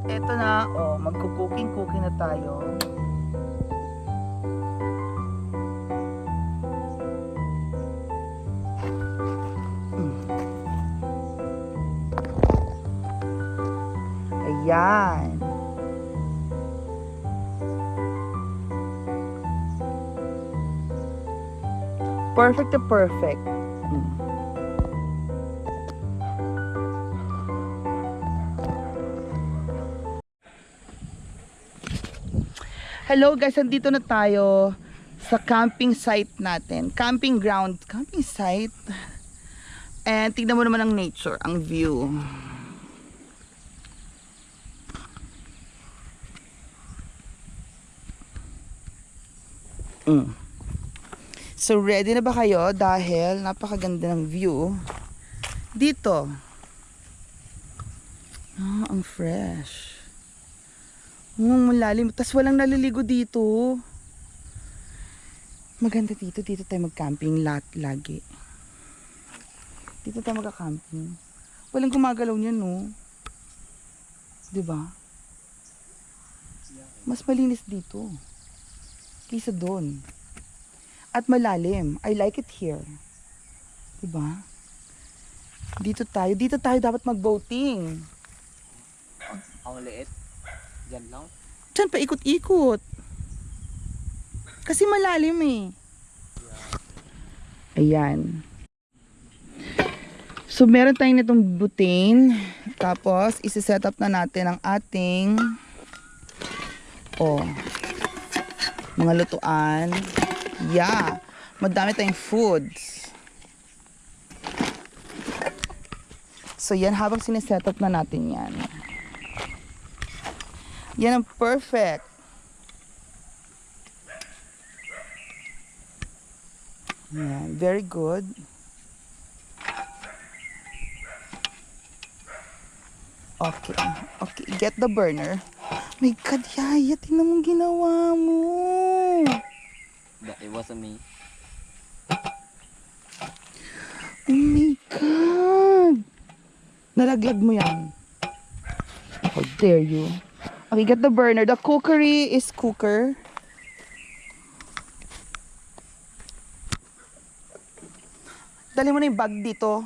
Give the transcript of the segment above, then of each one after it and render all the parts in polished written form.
eto na, oh, magko-cooking na tayo. Ayan. Perfect to perfect. Hello guys, andito na tayo sa camping site natin. Camping ground, camping site. And tignan mo naman ang nature, ang view. So ready na ba kayo? Dahil napakaganda ng view dito. Ang fresh. Malalim. Tas walang naliligo dito. Maganda dito. Dito tayo mag-camping lagi. Dito tayo mag-camping. Walang gumagalaw niyan, no? Diba? Mas malinis dito kaysa doon. At malalim. I like it here. Diba? Dito tayo dapat mag-boating. Ang liit. Diyan lang. Diyan pa ikot-ikot. Kasi malalim eh. Ayan. So meron tayong nitong butane. Tapos isi-set up na natin ang ating mga lutuan. Yeah. Madami tayong foods. So yan, habang siniset up na natin yan. Yan ang perfect. Yan, very good. Okay, okay, get the burner. My God, Yaya, tingnan mong ginawa mo. It wasn't me. Oh my God. Nalaglag mo yan. How dare you. Okay, get the burner. The cookery is cooker. Dali mo na yung bag dito.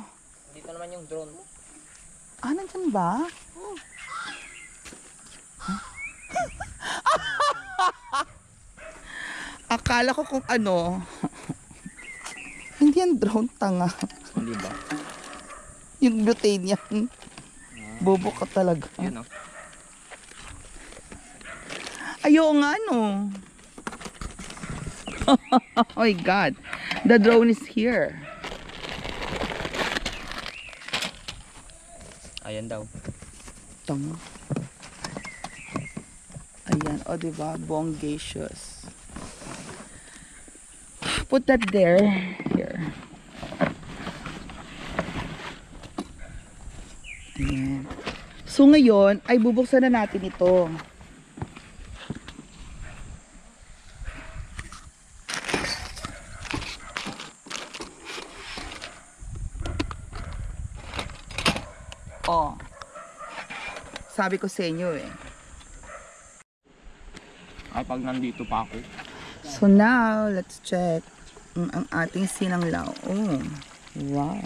Dito naman yung drone mo. Nandyan ba? Akala ko kung ano. Hindi yan drone, tanga. Hindi ba? Yung butane yan. Bobo ka talaga. Yun, oh. Ayaw nga, no. Oh my God. The drone is here. Ayan daw. Tama. Ayan. O, diba? Bongacious. Put that there. Here. Ayan. So, ngayon, ay bubuksan na natin ito. Sabi ko sa inyo eh. Pag nandito pa ako. So now, let's check ang ating sinanglaw. Oh, wow.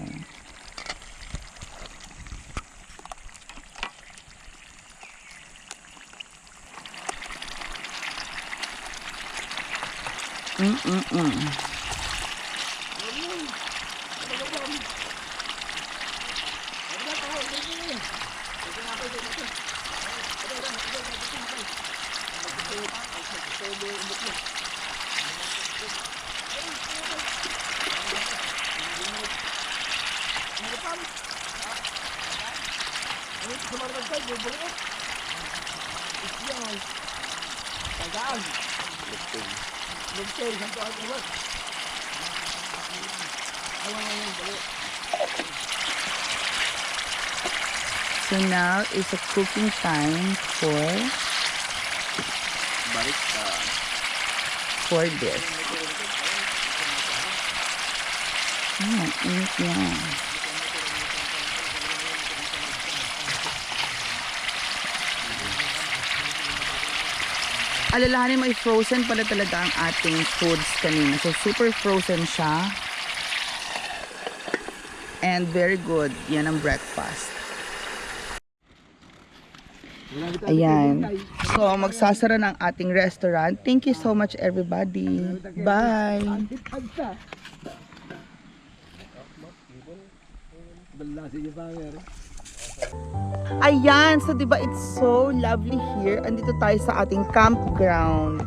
So now is a cooking time for this. Init yan. alalahanin may frozen pala talaga ang ating foods kanina. So, super frozen siya. And very good. Yan ang breakfast. Ayan. So, magsasara ng ating restaurant. Thank you so much, everybody. Bye! Ayan, so 'di ba it's so lovely here. Andito tayo sa ating campground.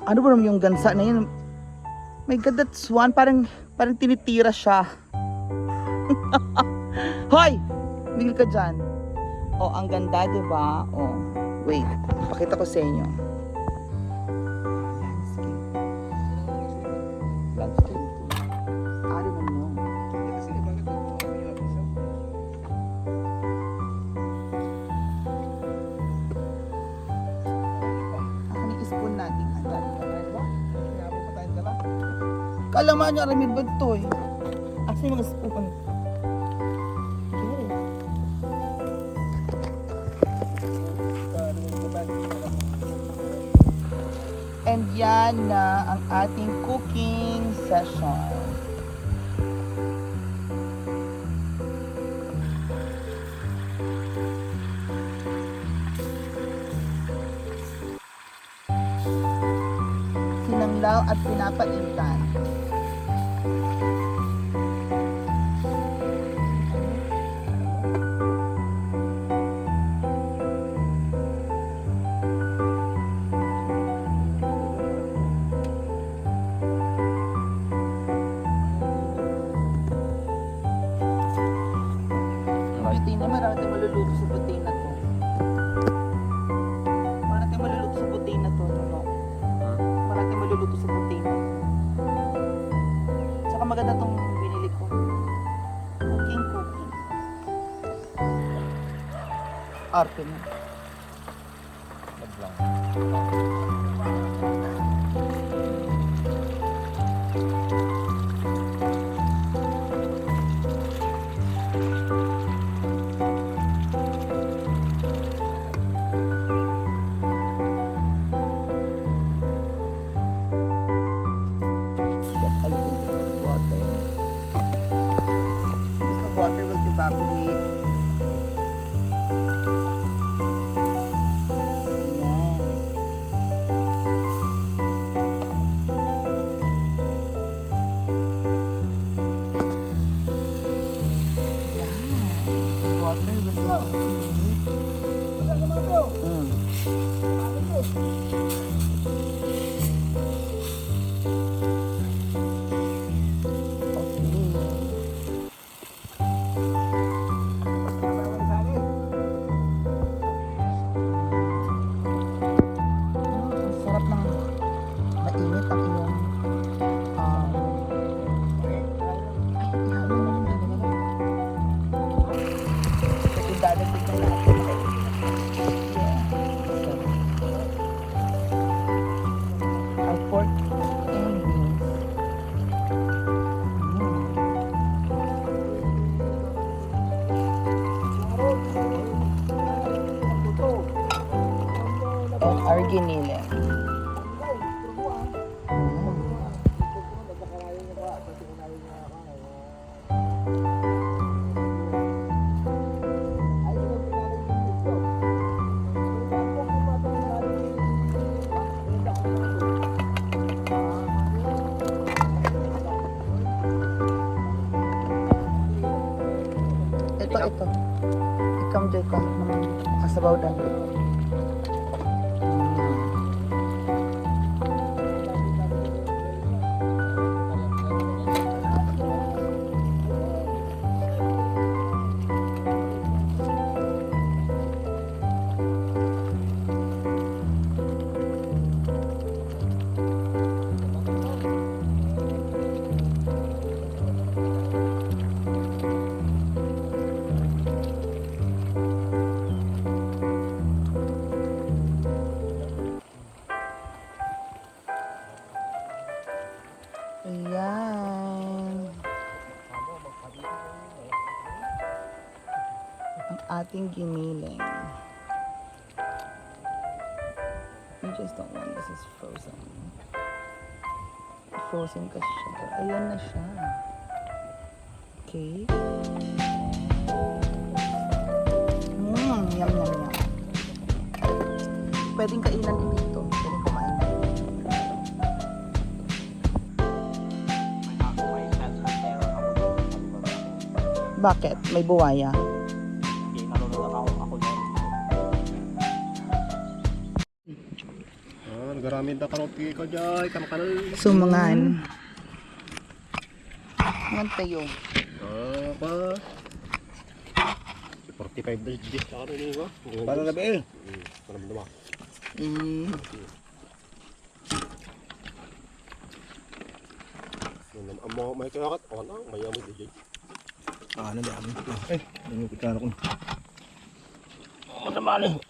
Ano ba naman yung gansa na yun? My God, that's one. Parang tinitira siya. Hoy! Mingil ka dyan. Oh, ang ganda, 'di ba? Oh, wait. Pakita ko sa inyo. Landscape. I don't know. Spoon natin. Kalaman niya ramid ba ito eh? Asa yung mga spoon? And yan na ang ating cooking session. Sinanglaw at pinapaitan. Buti na marami tayong maluluto sa buti na to. Marami tayong maluluto sa buti na to. No? Marami maluluto sa container. Saka maganda tong binili ko. Cooking. Arte mo. Water will evaporate. Water will evaporate. Our giniling. Ito. Ikam dyan ka. Kasabaw dan. Ayan. Ang ating giniling. just don't want this is frozen. Frozen kasi siya. Ayan na siya. Okay. Yum, yum, yum. Pwedeng kainan din dito. Pwedeng kumain. May transfer ako doon. Bakit? May buwaya. Okay, nanonood ako doon. Nagaramid na karopi ko dyan, kamkanal. Sumangan. Ngan tayo. Pa. 45 days di sa ano niyo ba? Para na ba eh? Para mo Amo may kakat, ano, may amo di dyan. Ano di amo? Ano kita ko. Ano man?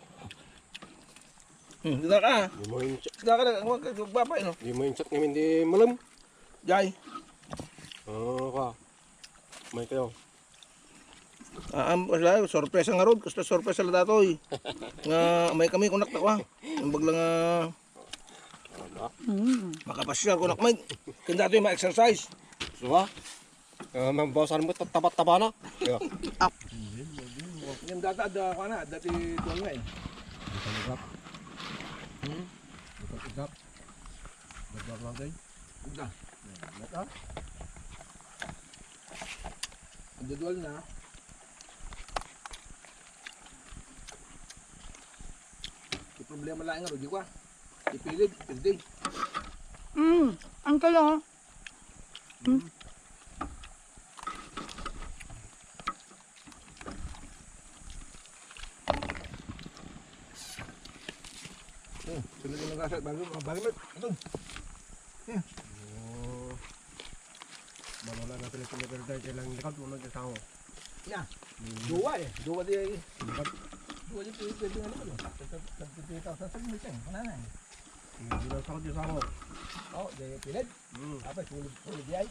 Dito ka. Di mo yung chat. Dito ka na, huwag ka babay no. Di mo yung chat ngayon di malam. Jay. Ka. May kayo. Wala, sorpresa nga rod. Gusto sorpresa lang datoy. Nga may kami kunak na ko ha. Ang baglang makapasyal kunak may. Kanda datoy ma-exercise. So ha? Mambawasan mo tapat-taba na. Yung data ada ko na, dati doon nga eh. Dito Dito Dito lang tayo. Dito. Dito. Jadwal na. Yung problema lang nga, Rudy ko ah. Ipilig, pildig. Ang kala. Sunod yung nag-asat, bago ito. Malala natin yung pinagkala tayo, kailangan likad mo nagkasama. Ya, dua eh. Dua dia lagi. Dua dia pwede nga naman. Tagpipitaw sa sagmit eh. Kanana eh. Bilang sakot yung sama. Oh, dia pilit. Apa, sulit dia ay.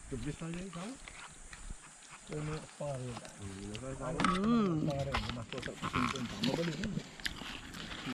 Tubis na dia sama. Ano pa rin. Pare, gumasto sa 50. Mabalik yun.